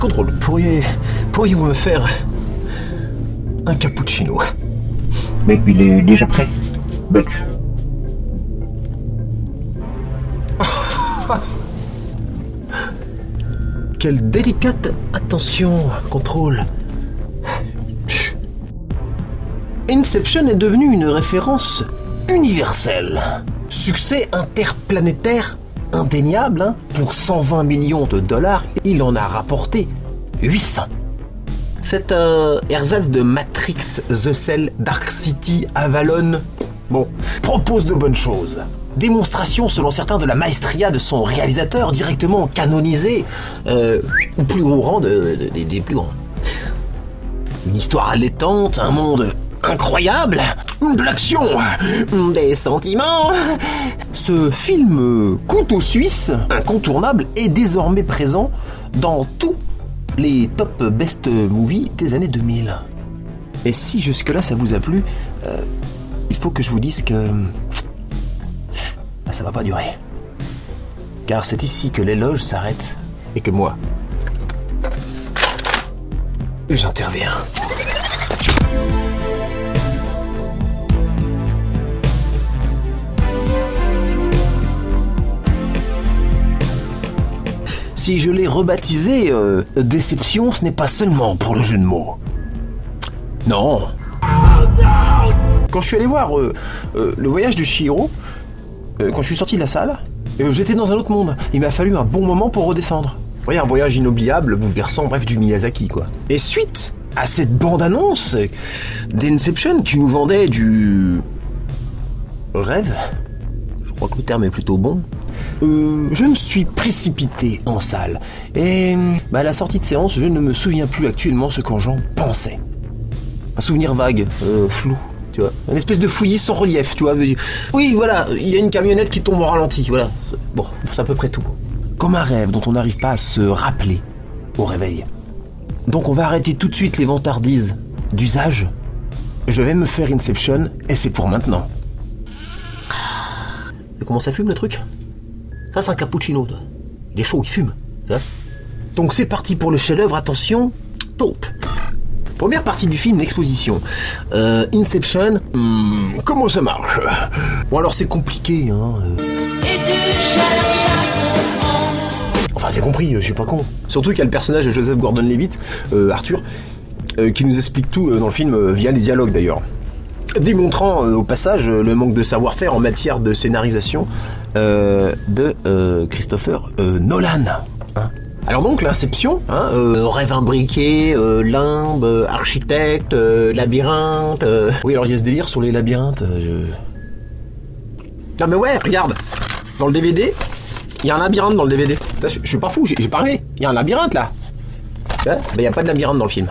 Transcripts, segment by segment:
Contrôle, pourriez-vous me faire un cappuccino? Mais il est déjà prêt, Butch. Quelle délicate attention, Contrôle. Inception est devenu une référence universelle. Succès interplanétaire indéniable, hein. Pour 120 millions de dollars, il en a rapporté 800. Cet ersatz de Matrix, The Cell, Dark City, Avalon, bon, propose de bonnes choses. Démonstration, selon certains, de la maestria de son réalisateur, directement canonisé au plus haut rang des plus grands. Une histoire allaitante, un monde incroyable, de l'action, des sentiments. Ce film couteau suisse, incontournable, est désormais présent dans tous les top best movies des années 2000. Et si jusque-là ça vous a plu, il faut que je vous dise que ça va pas durer. Car c'est ici que l'éloge s'arrête et que moi, j'interviens. Si je l'ai rebaptisé Déception, ce n'est pas seulement pour le jeu de mots. Non. Quand je suis allé voir Le Voyage de Chihiro, quand je suis sorti de la salle, j'étais dans un autre monde. Il m'a fallu un bon moment pour redescendre. Vous voyez, un voyage inoubliable, bouleversant, bref, du Miyazaki, quoi. Et suite à cette bande-annonce d'Inception qui nous vendait du rêve, je crois que le terme est plutôt bon, je me suis précipité en salle. Et à la sortie de séance, je ne me souviens plus actuellement ce qu'en j'en pensais. Un souvenir vague, flou, tu vois. Une espèce de fouillis sans relief, tu vois. Oui, voilà, il y a une camionnette qui tombe au ralenti, voilà. Bon, c'est à peu près tout. Comme un rêve dont on n'arrive pas à se rappeler au réveil. Donc on va arrêter tout de suite les vantardises d'usage. Je vais me faire Inception, et c'est pour maintenant. Et comment ça fume le truc ? Ça, c'est un cappuccino. Il est chaud, il fume. Hein. Donc c'est parti pour le chef-d'œuvre. Attention, taupe. Première partie du film, l'exposition. Inception, comment ça marche ? Bon, alors c'est compliqué, hein. Et tu cherches à comprendre. Enfin, j'ai compris, je suis pas con. Surtout qu'il y a le personnage de Joseph Gordon-Levitt, Arthur, qui nous explique tout dans le film via les dialogues d'ailleurs. Démontrant au passage le manque de savoir-faire en matière de scénarisation de Christopher Nolan. Hein. Alors donc l'Inception, hein, rêve imbriqué, limbe, architecte, labyrinthe. Oui, alors il y a ce délire sur les labyrinthes. Non mais ouais, regarde, dans le DVD, il y a un labyrinthe dans le DVD. Je suis pas fou, j'ai pas rêvé. Il y a un labyrinthe là. Il y a pas de labyrinthe dans le film.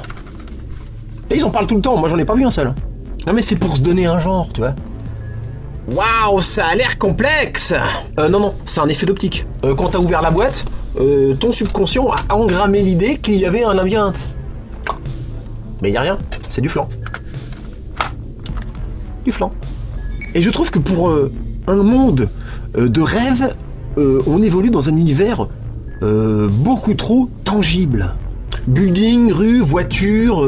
Et ils en parlent tout le temps. Moi j'en ai pas vu un seul. Non mais c'est pour se donner un genre, tu vois. Waouh, ça a l'air complexe. Non, c'est un effet d'optique. Quand t'as ouvert la boîte, ton subconscient a engrammé l'idée qu'il y avait un labyrinthe. Mais il y a rien, c'est du flan. Du flan. Et je trouve que pour un monde de rêve, on évolue dans un univers beaucoup trop tangible. Building, rue, voiture,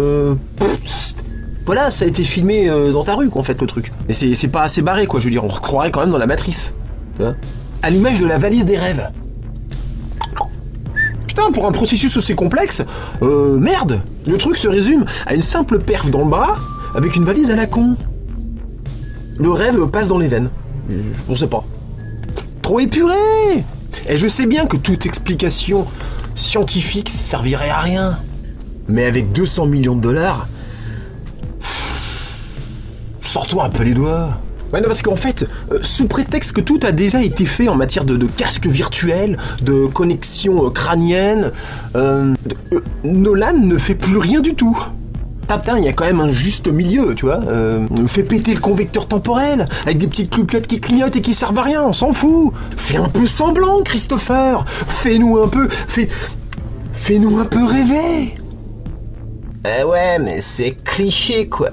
voilà, ça a été filmé dans ta rue, quoi, en fait, le truc. Et c'est pas assez barré, quoi, je veux dire, on se croirait quand même dans la matrice. Tu vois, à l'image de la valise des rêves. Putain, pour un processus aussi complexe, merde, le truc se résume à une simple perf dans le bras, avec une valise à la con. Le rêve passe dans les veines. On sait pas. Trop épuré. Et je sais bien que toute explication scientifique servirait à rien. Mais avec 200 millions de dollars... Sors-toi un peu les doigts. Ouais, non, parce qu'en fait, sous prétexte que tout a déjà été fait en matière de casque virtuel, de connexion crânienne, Nolan ne fait plus rien du tout. Putain, il y a quand même un juste milieu, tu vois. Fais péter le convecteur temporel, avec des petites cloupiottes qui clignotent et qui servent à rien, on s'en fout. Fais un peu semblant, Christopher. Fais-nous un peu rêver. Ouais, mais c'est cliché, quoi.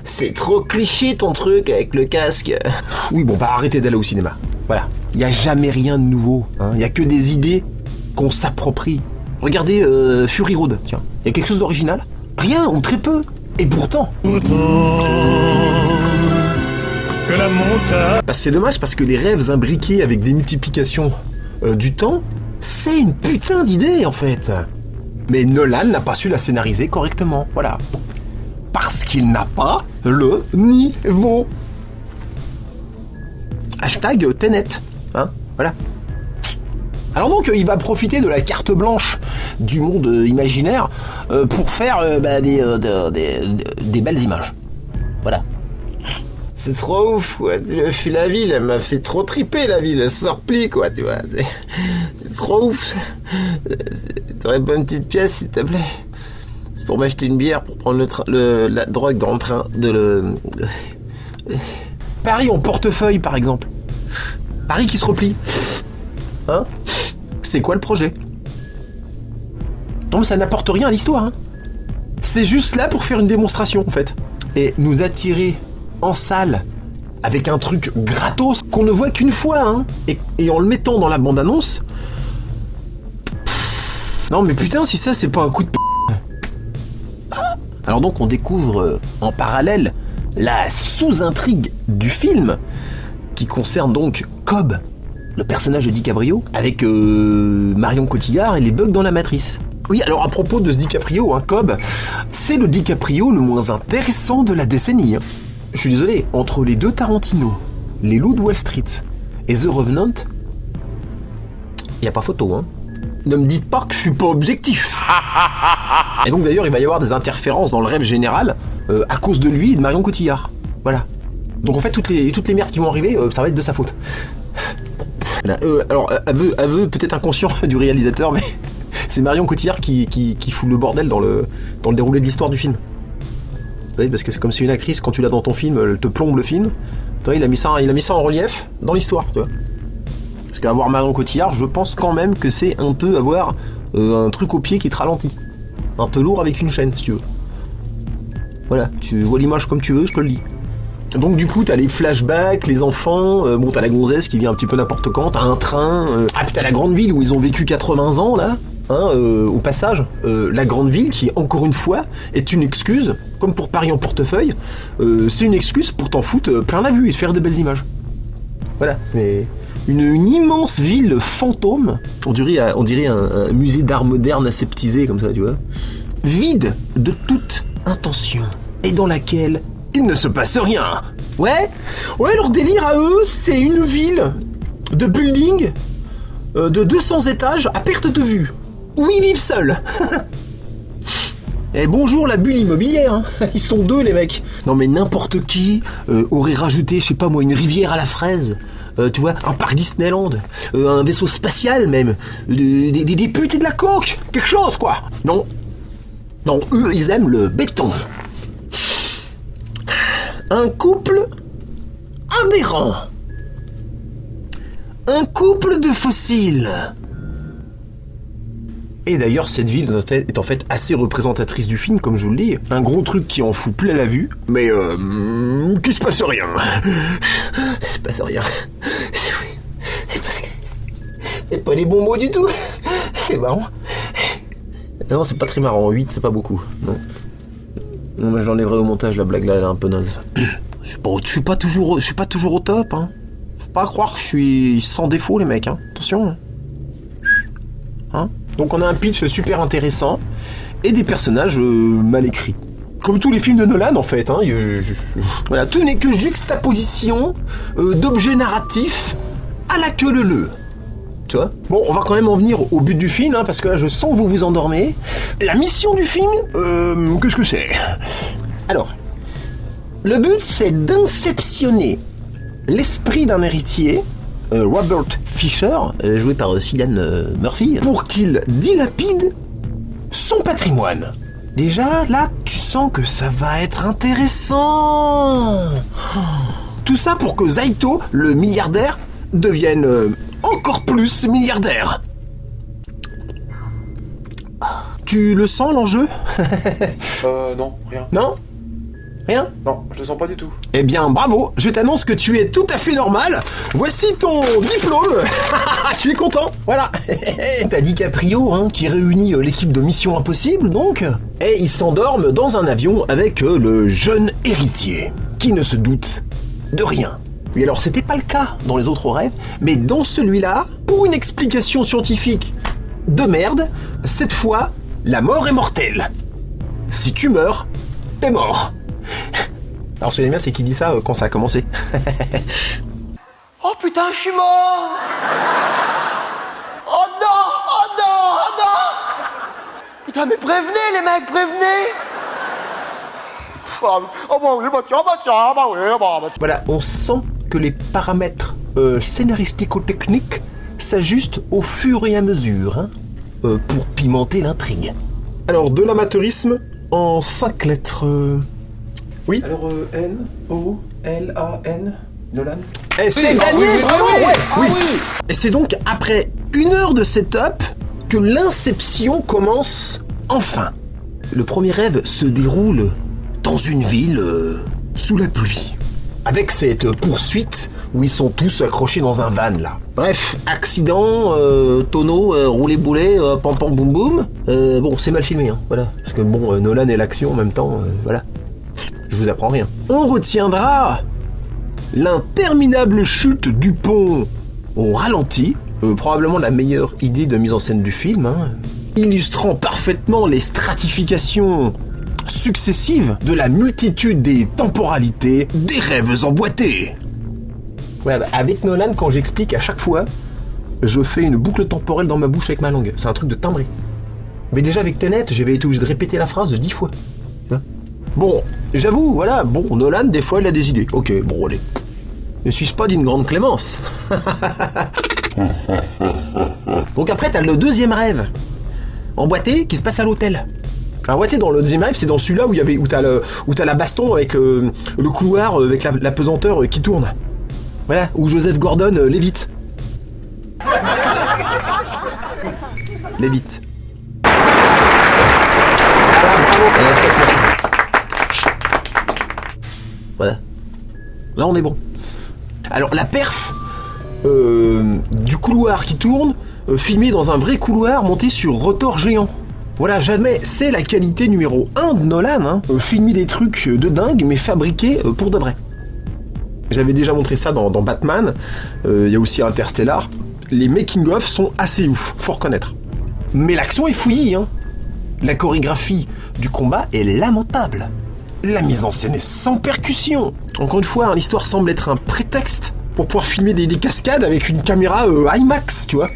C'est trop cliché ton truc avec le casque. Oui, bon, arrêtez d'aller au cinéma. Voilà. Il n'y a jamais rien de nouveau. Il n'y a que des idées qu'on s'approprie. Regardez Fury Road, tiens. Il y a quelque chose d'original? Rien, ou très peu. Et pourtant... Que la montagne. Bah, c'est dommage parce que les rêves imbriqués avec des multiplications du temps, c'est une putain d'idée en fait. Mais Nolan n'a pas su la scénariser correctement, voilà. Parce qu'il n'a pas le niveau. Hashtag Tenet, hein, voilà. Alors donc, il va profiter de la carte blanche du monde imaginaire pour faire des belles images. Voilà. C'est trop ouf, quoi. La ville, elle m'a fait trop triper, la ville. Elle se replie, quoi, tu vois. C'est trop ouf. T'aurais pas une petite pièce, s'il te plaît? C'est pour m'acheter une bière, pour prendre la drogue dans le train Paris en portefeuille, par exemple. Paris qui se replie. Hein? C'est quoi le projet? Non, mais ça n'apporte rien à l'histoire, hein. C'est juste là pour faire une démonstration, en fait. Et nous attirer en salle avec un truc gratos qu'on ne voit qu'une fois, hein. Et en le mettant dans la bande-annonce... Non, mais putain, si ça, c'est pas un coup de p... Alors donc, on découvre en parallèle la sous-intrigue du film qui concerne donc Cobb, le personnage de DiCaprio, avec Marion Cotillard et les bugs dans la matrice. Oui, alors à propos de ce DiCaprio, hein, Cobb, c'est le DiCaprio le moins intéressant de la décennie. Hein. Je suis désolé, entre les deux Tarantino, Les Loups de Wall Street et The Revenant, y a pas photo, hein. Ne me dites pas que je suis pas objectif. Et donc d'ailleurs, il va y avoir des interférences dans le rêve général à cause de lui et de Marion Cotillard. Voilà. Donc en fait, toutes les merdes qui vont arriver, ça va être de sa faute. Voilà. Alors, aveu peut-être inconscient du réalisateur, mais c'est Marion Cotillard qui fout le bordel dans le déroulé de l'histoire du film. Oui, parce que c'est comme si une actrice, quand tu l'as dans ton film, elle te plombe le film. Tu vois, il a mis ça en relief dans l'histoire, tu vois. Parce qu'avoir Marion Cotillard, je pense quand même que c'est un peu avoir un truc au pied qui te ralentit. Un peu lourd avec une chaîne, si tu veux. Voilà, tu vois l'image comme tu veux, je te le dis. Donc du coup, t'as les flashbacks, les enfants, bon, t'as la gonzesse qui vient un petit peu n'importe quand, t'as un train, ah puis t'as la grande ville où ils ont vécu 80 ans, là, hein, au passage, la grande ville qui, encore une fois, est une excuse, comme pour Paris en portefeuille, c'est une excuse pour t'en foutre plein la vue et te faire de belles images. Voilà, c'est... Une immense ville fantôme, on dirait un musée d'art moderne aseptisé comme ça, tu vois, vide de toute intention, et dans laquelle il ne se passe rien. Ouais, leur délire à eux, c'est une ville de building de 200 étages à perte de vue, où ils vivent seuls. Et bonjour la bulle immobilière, hein. Ils sont deux les mecs. Non mais n'importe qui aurait rajouté, je sais pas moi, une rivière à la fraise. Tu vois, un parc Disneyland, un vaisseau spatial même, des putes et de la coke, quelque chose quoi. Non, eux ils aiment le béton. Un couple aberrant. Un couple de fossiles. Et d'ailleurs, cette ville est en fait assez représentatrice du film, comme je vous le dis. Un gros truc qui en fout plein la vue, mais qu'il se passe rien. Il se passe rien. C'est pas les bons mots du tout. C'est marrant. Non, c'est pas très marrant. 8, c'est pas beaucoup. Non, mais je l'enlèverai au montage, la blague là, elle est un peu naze. Je suis pas toujours au top, hein. Faut pas croire que je suis sans défaut, les mecs, hein. Attention. Hein. Donc on a un pitch super intéressant et des personnages mal écrits. Comme tous les films de Nolan en fait. Hein, voilà, tout n'est que juxtaposition d'objets narratifs à la queue leu. Tu vois ? Bon, on va quand même en venir au but du film, hein, parce que là je sens que vous vous endormez. La mission du film, qu'est-ce que c'est ? Alors, le but c'est d'inceptionner l'esprit d'un héritier, Robert Fisher, joué par Cillian Murphy, pour qu'il dilapide son patrimoine. Déjà, là, tu sens que ça va être intéressant. Tout ça pour que Zaito, le milliardaire, devienne encore plus milliardaire. Tu le sens, l'enjeu ? Non, rien. Non ? Rien? Non, je le sens pas du tout. Eh bien, bravo, je t'annonce que tu es tout à fait normal. Voici ton diplôme. Tu es content? Voilà. T'as DiCaprio, hein, qui réunit l'équipe de Mission Impossible, donc. Et ils s'endorment dans un avion avec le jeune héritier, qui ne se doute de rien. Oui, alors c'était pas le cas dans les autres rêves, mais dans celui-là, pour une explication scientifique de merde, cette fois, la mort est mortelle. Si tu meurs, t'es mort. Alors ce que j'aime bien, c'est qu'il dit ça quand ça a commencé. Oh putain, je suis mort! Oh non! Oh non! Oh non! Putain, mais prévenez les mecs, prévenez! Oh bah oui, bah tiens, bah oui, bah. Voilà, on sent que les paramètres scénaristico-techniques s'ajustent au fur et à mesure, hein, pour pimenter l'intrigue. Alors, de l'amateurisme en 5 lettres. Oui. Alors, N-O-L-A-N, Nolan. Et c'est gagné, bravo, oui. Et c'est donc après 1 heure de setup que l'inception commence enfin. Le premier rêve se déroule dans une ville sous la pluie. Avec cette poursuite où ils sont tous accrochés dans un van là. Bref, accident, tonneau, roulé-boulet, pam-pam boum-boum. Bon, c'est mal filmé, hein, voilà. Parce que bon, Nolan et l'action en même temps, voilà. Je vous apprends rien. On retiendra l'interminable chute du pont au ralenti, probablement la meilleure idée de mise en scène du film, hein, illustrant parfaitement les stratifications successives de la multitude des temporalités des rêves emboîtés. Ouais, bah, avec Nolan, quand j'explique à chaque fois, je fais une boucle temporelle dans ma bouche avec ma langue. C'est un truc de timbré. Mais déjà avec Tenet, j'avais été obligé de répéter la phrase 10 fois. Bon, j'avoue, voilà, bon, Nolan, des fois, il a des idées. Ok, bon, allez. Ne suis-je pas d'une grande clémence? Donc après, t'as le deuxième rêve, emboîté, qui se passe à l'hôtel. Alors ouais, tu sais, dans le deuxième rêve, c'est dans celui-là où t'as la baston avec le couloir, avec la pesanteur qui tourne. Voilà, où Joseph Gordon lévite. Lévite. Voilà, bravo. Stop, merci. Voilà. Là, on est bon. Alors, la perf du couloir qui tourne, filmé dans un vrai couloir monté sur rotor géant. Voilà, jamais, c'est la qualité numéro 1 de Nolan, hein. Filmer des trucs de dingue, mais fabriqués pour de vrai. J'avais déjà montré ça dans Batman, il y a aussi Interstellar. Les making-of sont assez ouf, faut reconnaître. Mais l'action est fouillie, hein. La chorégraphie du combat est lamentable. La mise en scène est sans percussion. Encore une fois, hein, l'histoire semble être un prétexte pour pouvoir filmer des cascades avec une caméra IMAX, tu vois.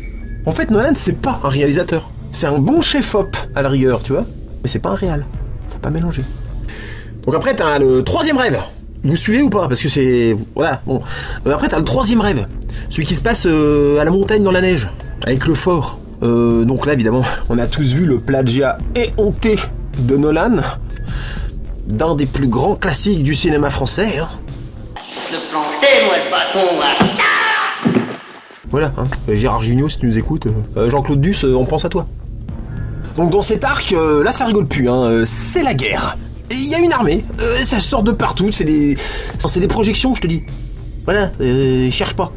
En fait, Nolan, c'est pas un réalisateur. C'est un bon chef-op, à la rigueur, tu vois. Mais c'est pas un réal. Faut pas mélanger. Donc après, t'as le troisième rêve. Vous suivez ou pas? Parce que c'est... Voilà, bon. Après, t'as le troisième rêve. Celui qui se passe à la montagne dans la neige. Avec le fort. Donc là, évidemment, on a tous vu le plagiat éhonté de Nolan. D'un des plus grands classiques du cinéma français, hein. Le planter, moi, le bâton, là. Voilà, hein. Gérard Jugnot, si tu nous écoutes, Jean-Claude Duss, on pense à toi. Donc dans cet arc, là ça rigole plus, hein. C'est la guerre. Il y a une armée, ça sort de partout, c'est des projections, je te dis. Voilà, cherche pas.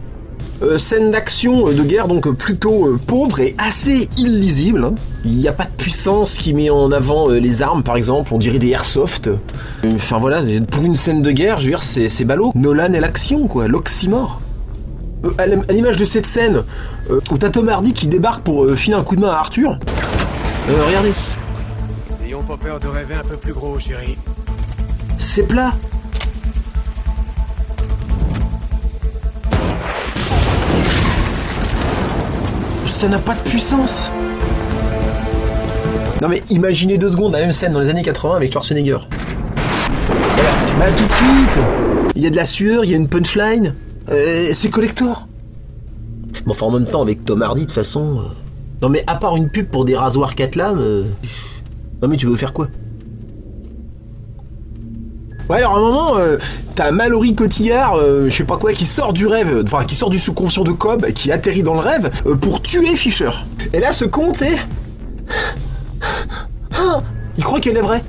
Scène d'action de guerre donc plutôt pauvre et assez illisible, hein. Il n'y a pas de puissance qui met en avant les armes par exemple, on dirait des airsoft. Enfin voilà, pour une scène de guerre, je veux dire, c'est ballot. Nolan et l'action quoi, l'oxymore. À l'image de cette scène où t'as Tom Hardy qui débarque pour filer un coup de main à Arthur. Regardez. N'ayons pas peur de rêver un peu plus gros, chérie. C'est plat. Ça n'a pas de puissance. Non mais imaginez 2 secondes la même scène dans les années 80 avec Schwarzenegger. Voilà. Bah tout de suite, il y a de la sueur, il y a une punchline. C'est collector. Bon, enfin en même temps avec Tom Hardy de toute façon. Non mais à part une pub pour des rasoirs 4 lames. Non mais tu veux faire quoi? Ouais, alors à un moment, t'as Mallory Cotillard, je sais pas quoi, qui sort du rêve, enfin qui sort du subconscient de Cobb, qui atterrit dans le rêve pour tuer Fisher. Et là, ce con, tu sais, il croit qu'elle est vraie.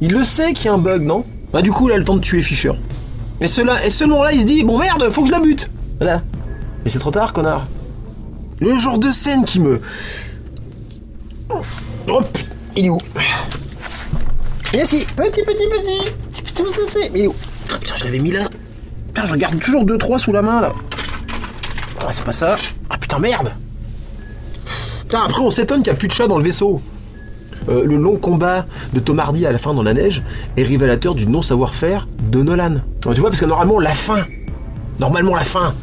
Il le sait qu'il y a un bug, non? Bah du coup, il a le temps de tuer Fisher. Et seulement là, il se dit, bon merde, faut que je la bute. Voilà. Mais c'est trop tard, connard. Le genre de scène qui me... Hop, il est où? Viens ici. Petit. Mais il est où? Ah, putain, je l'avais mis là. Putain, je regarde toujours 2-3 sous la main, là. Ah, c'est pas ça. Ah, putain, merde. Putain, après, on s'étonne qu'il n'y a plus de chat dans le vaisseau. Le long combat de Tom Hardy à la fin dans la neige est révélateur du non-savoir-faire de Nolan. Alors, tu vois, parce que normalement, la fin...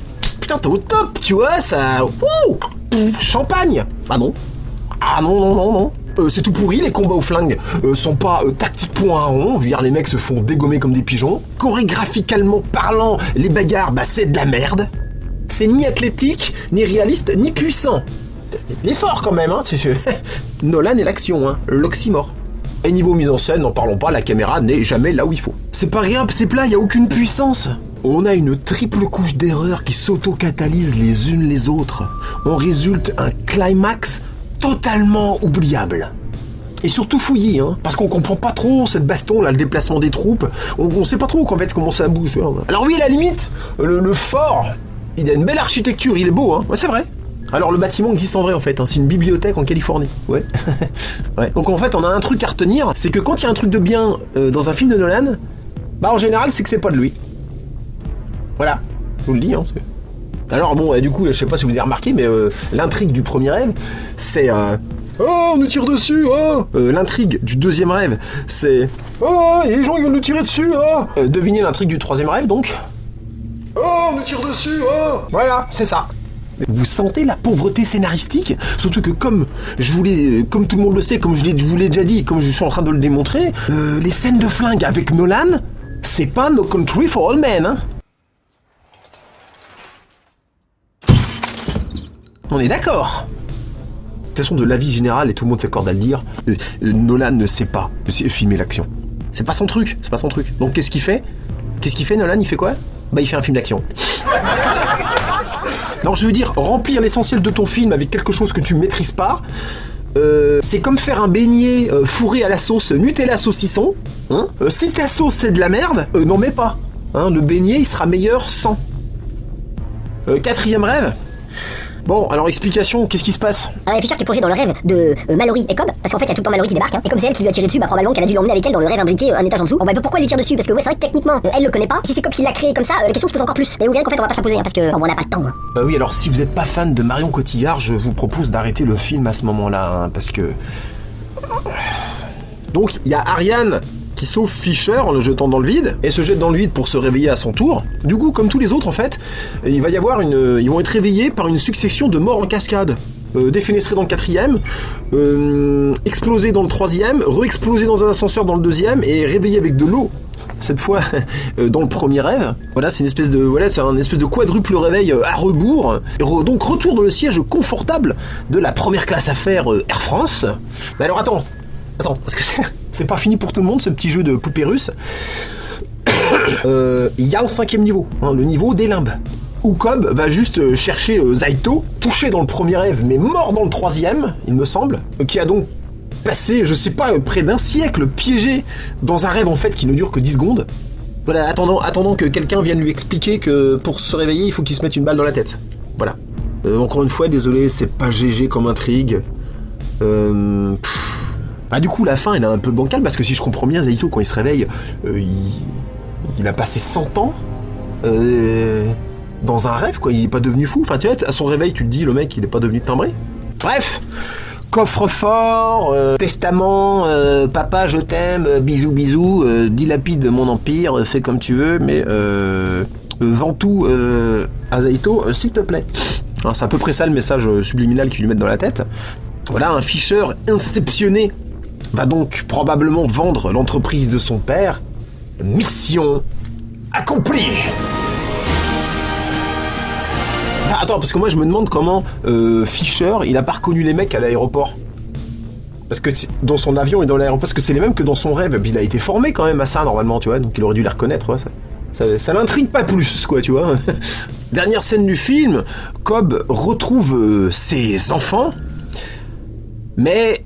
Putain, t'es au top, tu vois, ça... Ouh, champagne. Ah non. C'est tout pourri, les combats au flingue sont pas tactiques point à rond, je veux dire les mecs se font dégommer comme des pigeons. Chorégraphiquement parlant, les bagarres, bah c'est de la merde. C'est ni athlétique, ni réaliste, ni puissant. Il est fort quand même, hein. Nolan et l'action, hein, l'oxymore. Et niveau mise en scène, n'en parlons pas, la caméra n'est jamais là où il faut. C'est pas rien, c'est plat, y a aucune puissance. On a une triple couche d'erreurs qui s'auto-catalysent les unes les autres. On résulte un climax totalement oubliable. Et surtout fouillis, hein, parce qu'on comprend pas trop cette baston là, le déplacement des troupes. On sait pas trop qu'en fait comment ça bouge. Alors oui, à la limite, le fort, il a une belle architecture, il est beau, hein. Ouais, c'est vrai. Alors le bâtiment existe en vrai en fait, hein. C'est une bibliothèque en Californie. Ouais. Ouais. Donc en fait, on a un truc à retenir, c'est que quand il y a un truc de bien dans un film de Nolan, bah en général, c'est que c'est pas de lui. Voilà, je vous le dis, hein. Alors bon, du coup, je sais pas si vous avez remarqué, mais l'intrigue du premier rêve, c'est... Oh, on nous tire dessus, oh. L'intrigue du deuxième rêve, c'est... Oh, les gens ils vont nous tirer dessus, oh. Devinez l'intrigue du troisième rêve, donc. Oh, on nous tire dessus, oh. Voilà, c'est ça. Vous sentez la pauvreté scénaristique? Surtout que comme tout le monde le sait, comme je vous l'ai déjà dit, comme je suis en train de le démontrer, les scènes de flingue avec Nolan, c'est pas No Country for All Men, hein. On est d'accord. De toute façon, de l'avis général, et tout le monde s'accorde à le dire, Nolan ne sait pas filmer l'action. C'est pas son truc. Donc qu'est-ce qu'il fait Nolan, il fait quoi? Bah il fait un film d'action. Non, je veux dire, remplir l'essentiel de ton film avec quelque chose que tu maîtrises pas, c'est comme faire un beignet fourré à la sauce Nutella saucisson. Hein, si ta sauce c'est de la merde, n'en mets pas. Hein, le beignet, il sera meilleur sans. Quatrième rêve. Bon, alors explication, qu'est-ce qui se passe? Alors il y a Fisher qui est plongé dans le rêve de Mallory et Cobb, parce qu'en fait il y a tout le temps Mallory qui débarque, hein. Et comme c'est elle qui lui a tiré dessus, bah probablement qu'elle a dû l'emmener avec elle dans le rêve imbriqué un étage en dessous. Bon bah pourquoi elle lui tire dessus? Parce que ouais, c'est vrai que techniquement elle le connaît pas. Si c'est Cobb qui l'a créé comme ça, la question se pose encore plus. Mais vous verrez qu'en fait on va pas s'imposer, hein, parce que bon, on n'a pas le temps. Hein. Oui, alors si vous êtes pas fan de Marion Cotillard, je vous propose d'arrêter le film à ce moment-là, hein, parce que... Donc il y a Ariane qui sauve Fisher en le jetant dans le vide, et se jette dans le vide pour se réveiller à son tour. Du coup, comme tous les autres en fait, il va y avoir ils vont être réveillés par une succession de morts en cascade. Défenestrés dans le quatrième, explosés dans le troisième, re-explosés dans un ascenseur dans le deuxième, et réveillés avec de l'eau, cette fois dans le premier rêve. Voilà, c'est un espèce de quadruple réveil à rebours. Donc retour dans le siège confortable de la première classe affaires Air France. Mais alors attends, parce que c'est pas fini pour tout le monde ce petit jeu de poupée russe. Il y a un cinquième niveau, hein, le niveau des limbes, où Cobb va juste chercher Zaito, touché dans le premier rêve, mais mort dans le troisième, il me semble, qui a donc passé, je sais pas, près d'un siècle piégé dans un rêve en fait qui ne dure que 10 secondes. Voilà, attendant que quelqu'un vienne lui expliquer que pour se réveiller, il faut qu'il se mette une balle dans la tête. Voilà. Encore une fois, désolé, c'est pas GG comme intrigue. Ah, du coup, la fin, elle est un peu bancale, parce que si je comprends bien, Zaito, quand il se réveille, il a passé 100 ans dans un rêve, quoi. Il est pas devenu fou. Enfin, tu vois, à son réveil, tu te dis, le mec, il est pas devenu timbré. Bref, coffre-fort, testament, papa, je t'aime, bisous, bisous, dilapide mon empire, fais comme tu veux, mais vends tout à Zaito, s'il te plaît. Alors, c'est à peu près ça le message subliminal qu'ils lui mettent dans la tête. Voilà, un Fisher inceptionné va donc probablement vendre l'entreprise de son père. Mission accomplie. Ah, attends, parce que moi je me demande comment Fisher, il a pas reconnu les mecs à l'aéroport. Parce que dans son avion et dans l'aéroport, parce que c'est les mêmes que dans son rêve. Il a été formé quand même à ça normalement, tu vois, donc il aurait dû les reconnaître. Ouais, ça l'intrigue pas plus, quoi, tu vois. Dernière scène du film, Cobb retrouve ses enfants. Mais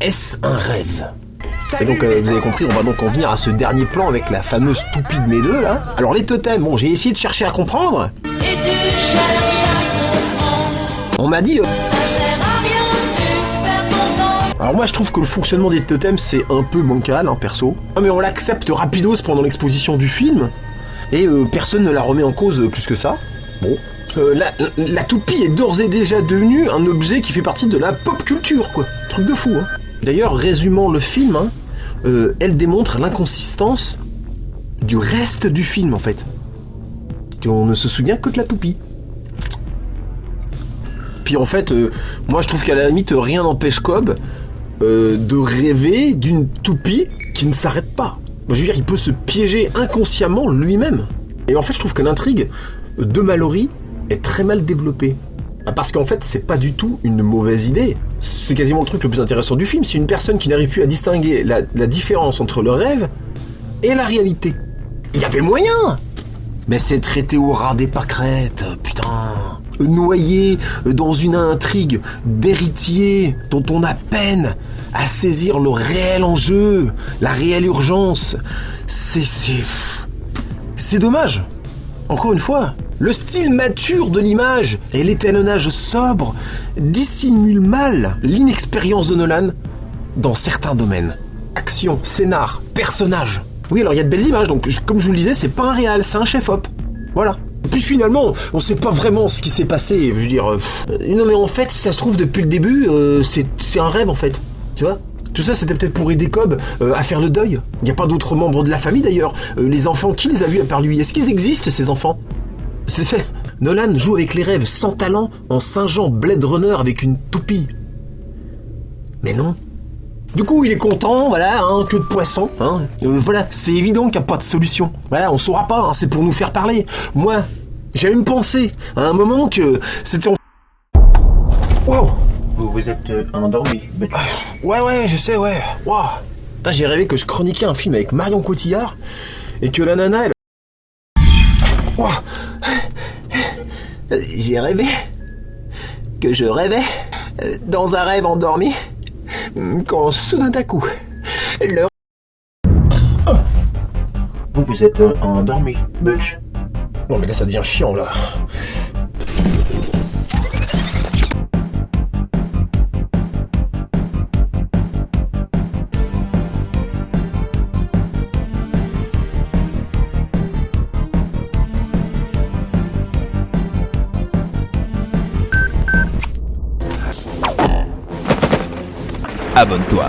est-ce un rêve? Et donc vous avez compris, on va donc en venir à ce dernier plan avec la fameuse toupie de mes deux là. Alors les totems, bon j'ai essayé de chercher à comprendre. Et tu cherches à comprendre. On m'a dit... Ça sert à rien, tu perds ton temps. Alors moi je trouve que le fonctionnement des totems c'est un peu bancal, hein, perso. Mais on l'accepte rapidos pendant l'exposition du film. Et personne ne la remet en cause plus que ça. Bon. La toupie est d'ores et déjà devenue un objet qui fait partie de la pop culture, quoi. Truc de fou, hein. D'ailleurs, résumant le film, hein, elle démontre l'inconsistance du reste du film, en fait. On ne se souvient que de la toupie. Puis en fait, moi je trouve qu'à la limite, rien n'empêche Cobb de rêver d'une toupie qui ne s'arrête pas. Je veux dire, il peut se piéger inconsciemment lui-même. Et en fait, je trouve que l'intrigue de Mallory est très mal développée. Parce qu'en fait, c'est pas du tout une mauvaise idée. C'est quasiment le truc le plus intéressant du film. C'est une personne qui n'arrive plus à distinguer la différence entre le rêve et la réalité. Il y avait moyen. Mais c'est traité au ras des pâquerettes, putain. Noyé dans une intrigue d'héritier dont on a peine à saisir le réel enjeu, la réelle urgence. C'est dommage. Encore une fois, le style mature de l'image et l'étalonnage sobre dissimulent mal l'inexpérience de Nolan dans certains domaines. Action, scénar, personnage. Oui, alors il y a de belles images, donc comme je vous le disais, c'est pas un réal, c'est un chef-op. Voilà. Et puis finalement, on sait pas vraiment ce qui s'est passé, je veux dire... non mais en fait, si ça se trouve depuis le début, c'est un rêve en fait, tu vois. Tout ça, c'était peut-être pour aider Cobb à faire le deuil. Il n'y a pas d'autres membres de la famille d'ailleurs. Les enfants, qui les a vus à part lui? Est-ce qu'ils existent ces enfants? Nolan joue avec les rêves sans talent en singeant Blade Runner avec une toupie. Mais non. Du coup, il est content, voilà, hein, queue de poisson, hein. Voilà, c'est évident qu'il n'y a pas de solution. Voilà, on saura pas, hein, c'est pour nous faire parler. Moi, j'ai même pensé à un moment que c'était en... Wow. Vous vous êtes endormi, Butch. Ouais, je sais, ouais. Wow. Putain, j'ai rêvé que je chroniquais un film avec Marion Cotillard et que la nana, elle... Wow. J'ai rêvé que je rêvais dans un rêve endormi quand soudain d'un coup, le... Vous êtes endormi, Butch. Non mais là ça devient chiant là. Abonne-toi.